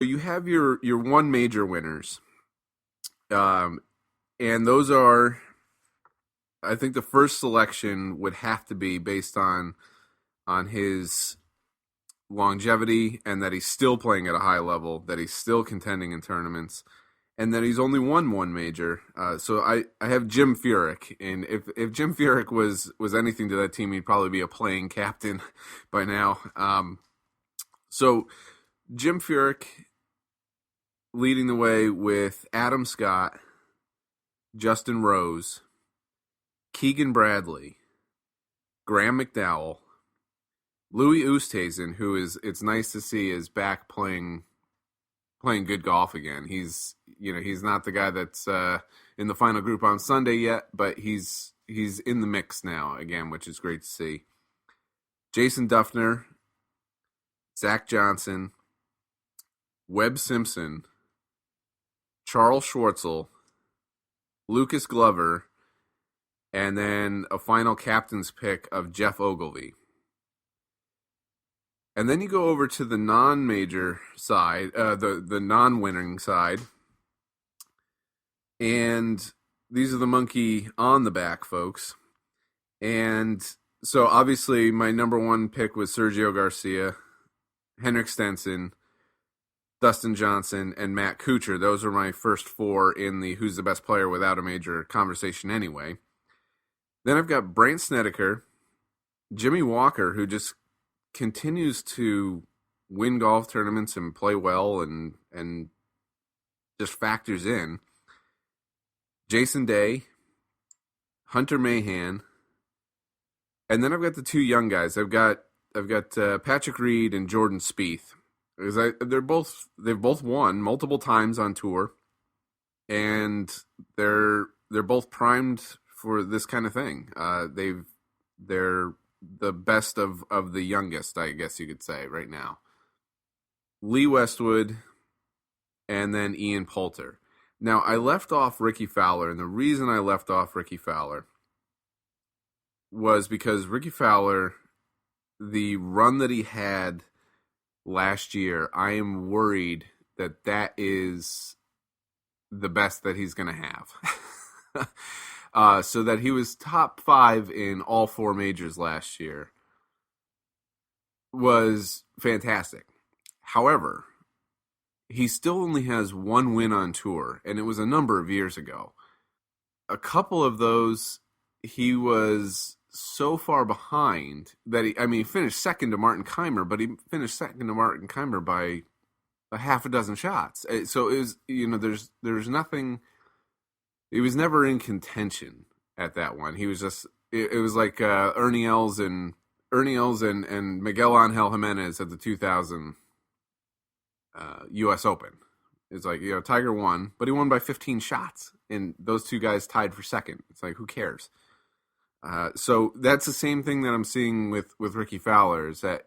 You have your one major winners, um, and those are, I think, the first selection would have to be based on his longevity and that he's still playing at a high level, that he's still contending in tournaments, and that he's only won one major. So I have Jim Furyk, and if Jim Furyk was anything to that team, he'd probably be a playing captain by now. So Jim Furyk leading the way with Adam Scott, Justin Rose, Keegan Bradley, Graham McDowell, Louis Oosthuizen, who it's nice to see is back playing good golf again. He's not the guy that's in the final group on Sunday yet, but he's in the mix now again, which is great to see. Jason Duffner, Zach Johnson, Webb Simpson, Charles Schwartzel, Lucas Glover, and then a final captain's pick of Jeff Ogilvy. And then you go over to the non-major side, the non-winning side, and these are the monkey on the back folks. And so obviously my number one pick was Sergio Garcia, Henrik Stenson, Dustin Johnson, and Matt Kuchar. Those are my first four in the who's the best player without a major conversation anyway. Then I've got Brandt Snedeker, Jimmy Walker, who just continues to win golf tournaments and play well and just factors in. Jason Day, Hunter Mahan, and then I've got the two young guys. I've got Patrick Reed and Jordan Spieth. Because they've both won multiple times on tour, and they're both primed for this kind of thing. They're the best of the youngest, I guess you could say, right now. Lee Westwood, and then Ian Poulter. Now, I left off Ricky Fowler, and the reason I left off Ricky Fowler was because Ricky Fowler, the run that he had last year, I am worried that is the best that he's going to have. So that he was top 5 in all 4 majors last year was fantastic. However, he still only has one win on tour, and it was a number of years ago. A couple of those, he was so far behind that he finished second to Martin Keimer, but he finished second to Martin Keimer by a half a dozen shots. So it was, there's nothing. He was never in contention at that one. He was just. It was like Ernie Els and Miguel Angel Jimenez at the 2000 U.S. Open. It's like, Tiger won, but he won by 15 shots, and those two guys tied for second. It's like, who cares? So that's the same thing that I'm seeing with Ricky Fowler, is that,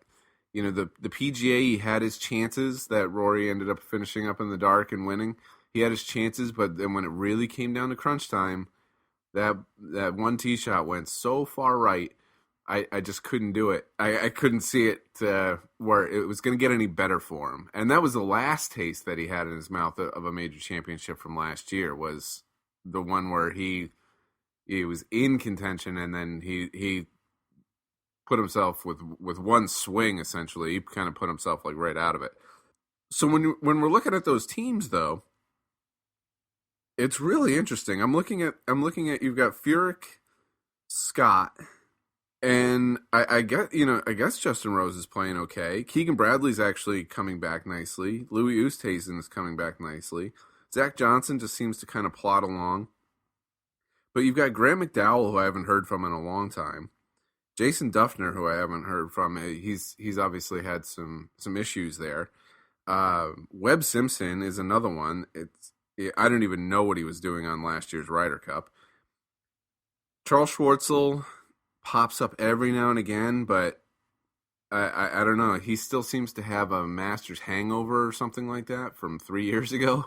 the PGA, he had his chances that Rory ended up finishing up in the dark and winning. He had his chances, but then when it really came down to crunch time, that one tee shot went so far right, I just couldn't do it. I couldn't see it where it was going to get any better for him. And that was the last taste that he had in his mouth of a major championship from last year, was the one where he was in contention, and then he put himself with one swing, essentially. He kind of put himself like right out of it. So when we're looking at those teams, though, it's really interesting. I'm looking at you've got Furyk, Scott, and I guess Justin Rose is playing okay. Keegan Bradley's actually coming back nicely. Louis Oosthuizen is coming back nicely. Zach Johnson just seems to kind of plod along. But you've got Graham McDowell, who I haven't heard from in a long time. Jason Duffner, who I haven't heard from. He's obviously had some issues there. Webb Simpson is another one. I don't even know what he was doing on last year's Ryder Cup. Charles Schwartzel pops up every now and again, but I don't know. He still seems to have a Masters hangover or something like that from 3 years ago.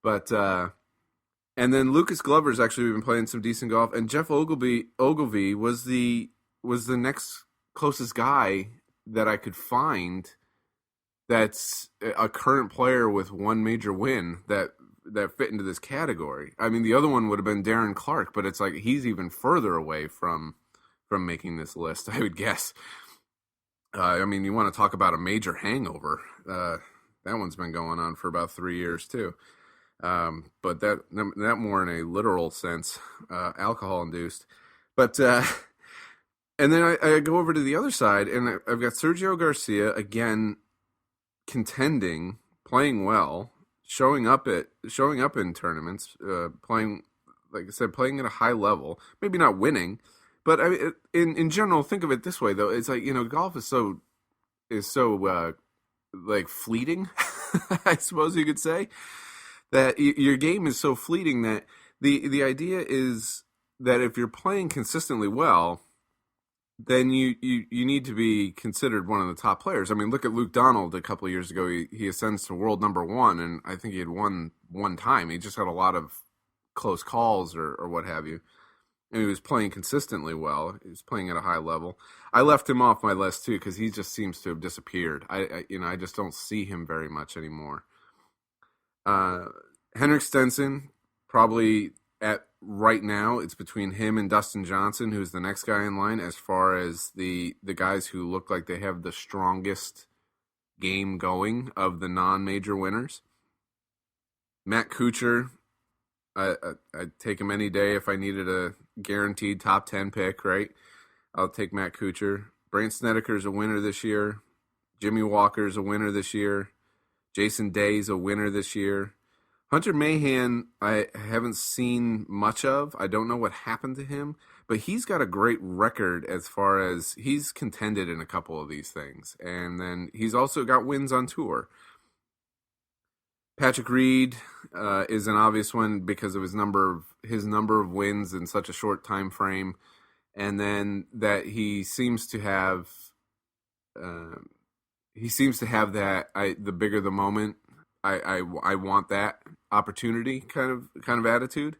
But and then Lucas Glover's actually been playing some decent golf, and Jeff Ogilvy was the next closest guy that I could find that's a current player with one major win that fit into this category. I mean, the other one would have been Darren Clark, but it's like he's even further away from making this list, I would guess. I mean, you want to talk about a major hangover. That one's been going on for about 3 years too. But that more in a literal sense, alcohol induced. But and then I go over to the other side, and I've got Sergio Garcia again, contending, playing well, showing up in tournaments, playing, like I said, playing at a high level. Maybe not winning, but I mean, in general, think of it this way though. It's like, golf is so like fleeting, I suppose you could say, that your game is so fleeting that the idea is that if you're playing consistently well, then you need to be considered one of the top players. I mean, look at Luke Donald a couple of years ago. He ascends to world number one, and I think he had won one time. He just had a lot of close calls or what have you. And he was playing consistently well. He was playing at a high level. I left him off my list too because he just seems to have disappeared. I just don't see him very much anymore. Henrik Stenson, probably at right now, it's between him and Dustin Johnson, who's the next guy in line as far as the guys who look like they have the strongest game going of the non-major winners. Matt Kuchar, I'd take him any day if I needed a guaranteed top 10 pick, right? I'll take Matt Kuchar. Brant Snedeker's a winner this year. Jimmy Walker's a winner this year. Jason Day's a winner this year. Hunter Mahan, I haven't seen much of. I don't know what happened to him, but he's got a great record as far as he's contended in a couple of these things. And then he's also got wins on tour. Patrick Reed is an obvious one because of his number of wins in such a short time frame, and then that he seems to have that the bigger the moment, I want that opportunity kind of attitude.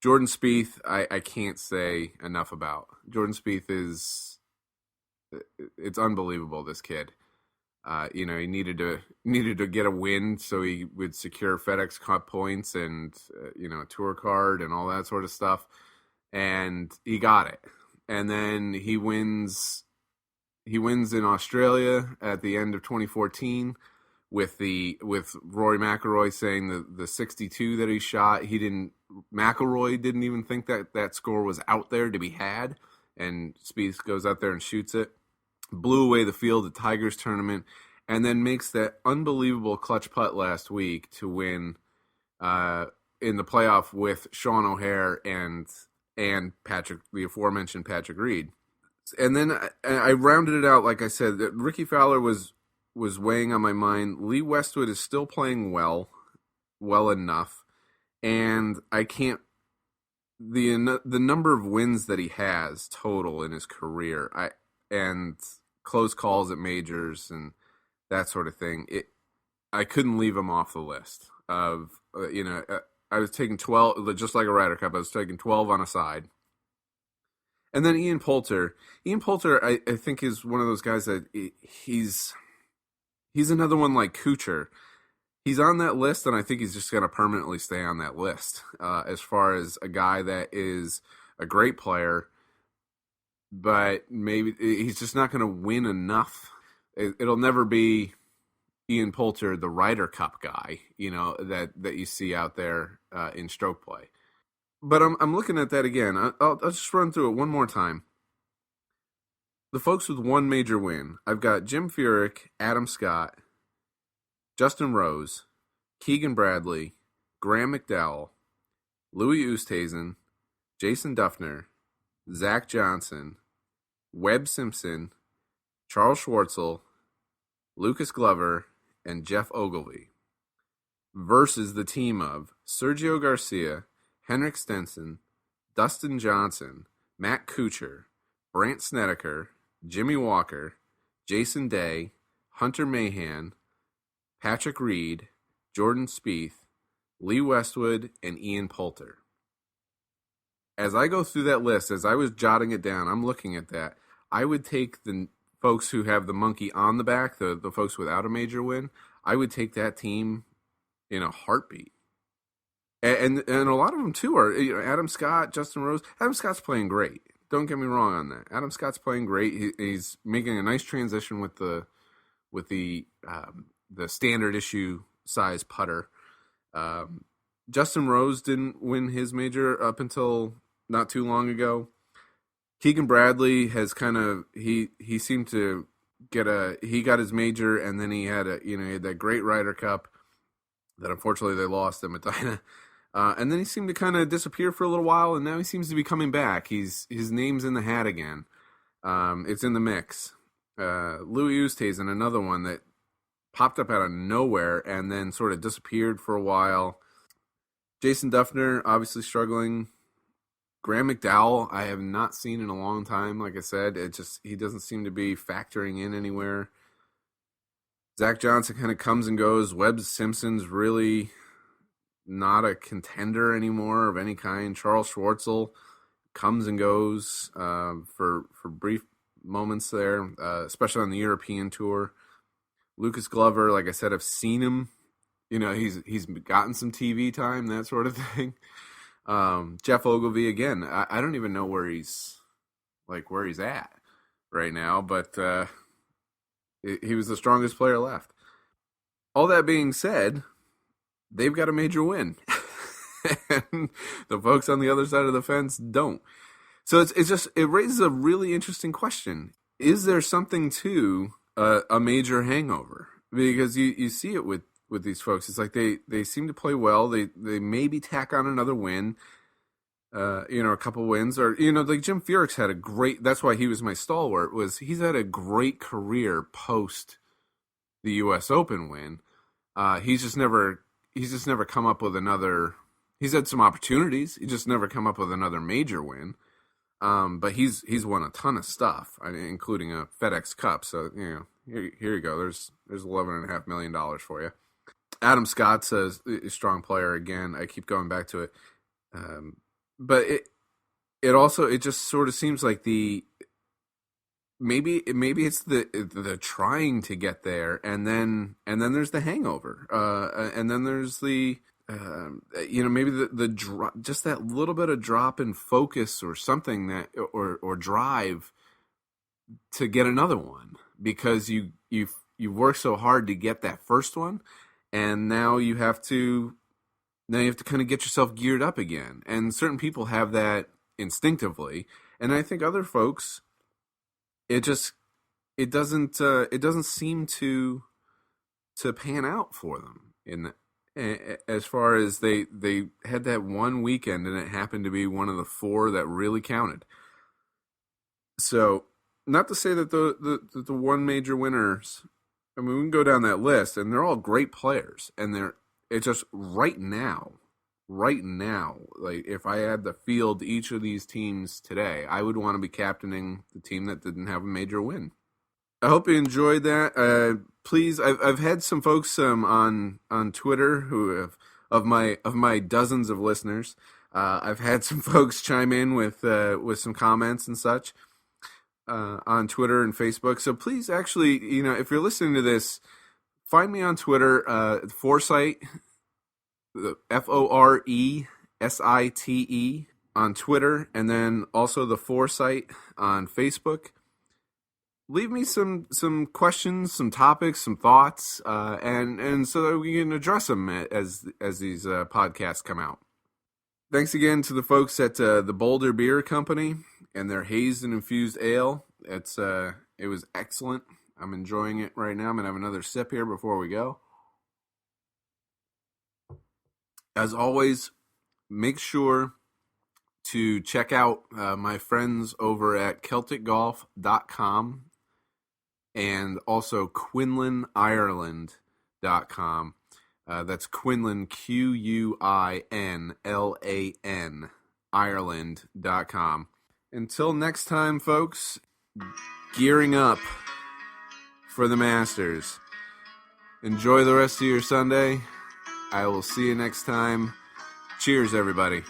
Jordan Spieth, I can't say enough about. Jordan Spieth it's unbelievable, this kid. He needed to get a win so he would secure FedEx Cup points and a tour card and all that sort of stuff, and he got it. And then he wins in Australia at the end of 2014 with Rory McIlroy saying the 62 that he shot, McIlroy didn't even think that score was out there to be had, and Spieth goes out there and shoots it. Blew away the field at Tigers tournament, and then makes that unbelievable clutch putt last week to win in the playoff with Sean O'Haire and the aforementioned Patrick Reed. And then I rounded it out, like I said, that Ricky Fowler was weighing on my mind. Lee Westwood is still playing well enough, and I can't. The number of wins that he has total in his career, and close calls at majors and that sort of thing, I couldn't leave him off the list of, I was taking 12, just like a Ryder Cup, I was taking 12 on a side. And then Ian Poulter, I think is one of those guys that he's another one like Kuchar. He's on that list, and I think he's just going to permanently stay on that list as far as a guy that is a great player, but maybe he's just not going to win enough. It'll never be Ian Poulter, the Ryder Cup guy, that you see out there in stroke play. But I'm looking at that again. I'll just run through it one more time. The folks with one major win, I've got Jim Furyk, Adam Scott, Justin Rose, Keegan Bradley, Graham McDowell, Louis Oosthuizen, Jason Duffner, Zach Johnson, Webb Simpson, Charles Schwartzel, Lucas Glover, and Jeff Ogilvy, versus the team of Sergio Garcia, Henrik Stenson, Dustin Johnson, Matt Kuchar, Brant Snedeker, Jimmy Walker, Jason Day, Hunter Mahan, Patrick Reed, Jordan Spieth, Lee Westwood, and Ian Poulter. As I go through that list, as I was jotting it down, I'm looking at that. I would take the folks who have the monkey on the back, the folks without a major win, I would take that team in a heartbeat. And a lot of them too are, you know, Adam Scott, Justin Rose. Adam Scott's playing great. Don't get me wrong on that. Adam Scott's playing great. He's making a nice transition with the standard issue size putter. Justin Rose didn't win his major up until not too long ago. Keegan Bradley has kind of he seemed to he got his major, and then he had that great Ryder Cup that unfortunately they lost at Medina. And then he seemed to kind of disappear for a little while, and now he seems to be coming back. His name's in the hat again. It's in the mix. Louis Oosthuizen, another one that popped up out of nowhere and then sort of disappeared for a while. Jason Duffner, obviously struggling. Graham McDowell, I have not seen in a long time. Like I said, he doesn't seem to be factoring in anywhere. Zach Johnson kind of comes and goes. Webb Simpson's really not a contender anymore of any kind. Charles Schwartzel comes and goes for brief moments there, especially on the European tour. Lucas Glover, like I said, I've seen him. You know, he's gotten some TV time, that sort of thing. Jeff Ogilvy, again, I don't even know where he's at right now, but he was the strongest player left. All that being said, they've got a major win. And the folks on the other side of the fence don't. So it raises a really interesting question. Is there something to a major hangover? Because you see it with these folks. It's like they seem to play well. They maybe tack on another win, a couple wins. Or, like Jim Furyk had a great, that's why he was my stalwart, he's had a great career post the U.S. Open win. He's just never come up with another, he's had some opportunities. He just never come up with another major win. But he's won a ton of stuff, including a FedEx Cup. So, here you go. There's $11.5 million for you. Adam Scott's a strong player again. I keep going back to it. But it just sort of seems like maybe it's the trying to get there, and then there's the hangover, and then there's the maybe the drop, just that little bit of drop in focus or something that or drive to get another one, because you work so hard to get that first one, and now you have to kind of get yourself geared up again. And certain people have that instinctively, and I think other folks, it doesn't seem to pan out for them as far as they had that one weekend, and it happened to be one of the four that really counted. So, not to say that the one major winners, I mean, we can go down that list, and they're all great players, and it's just right now, like if I had to field each of these teams today, I would want to be captaining the team that didn't have a major win. I hope you enjoyed that. Please, I've had some folks on Twitter who have of my dozens of listeners. I've had some folks chime in with some comments and such on Twitter and Facebook. So please, actually, if you're listening to this, find me on Twitter, Foresight, FORESITE on Twitter, and then also the Foresight on Facebook. Leave me some questions, some topics, some thoughts, and so that we can address them as these podcasts come out. Thanks again to the folks at the Boulder Beer Company and their hazed and infused ale. It was excellent. I'm enjoying it right now. I'm gonna have another sip here before we go. As always, make sure to check out my friends over at CelticGolf.com and also QuinlanIreland.com. That's Quinlan, QUINLAN, Ireland.com. Until next time, folks, gearing up for the Masters. Enjoy the rest of your Sunday. I will see you next time. Cheers, everybody.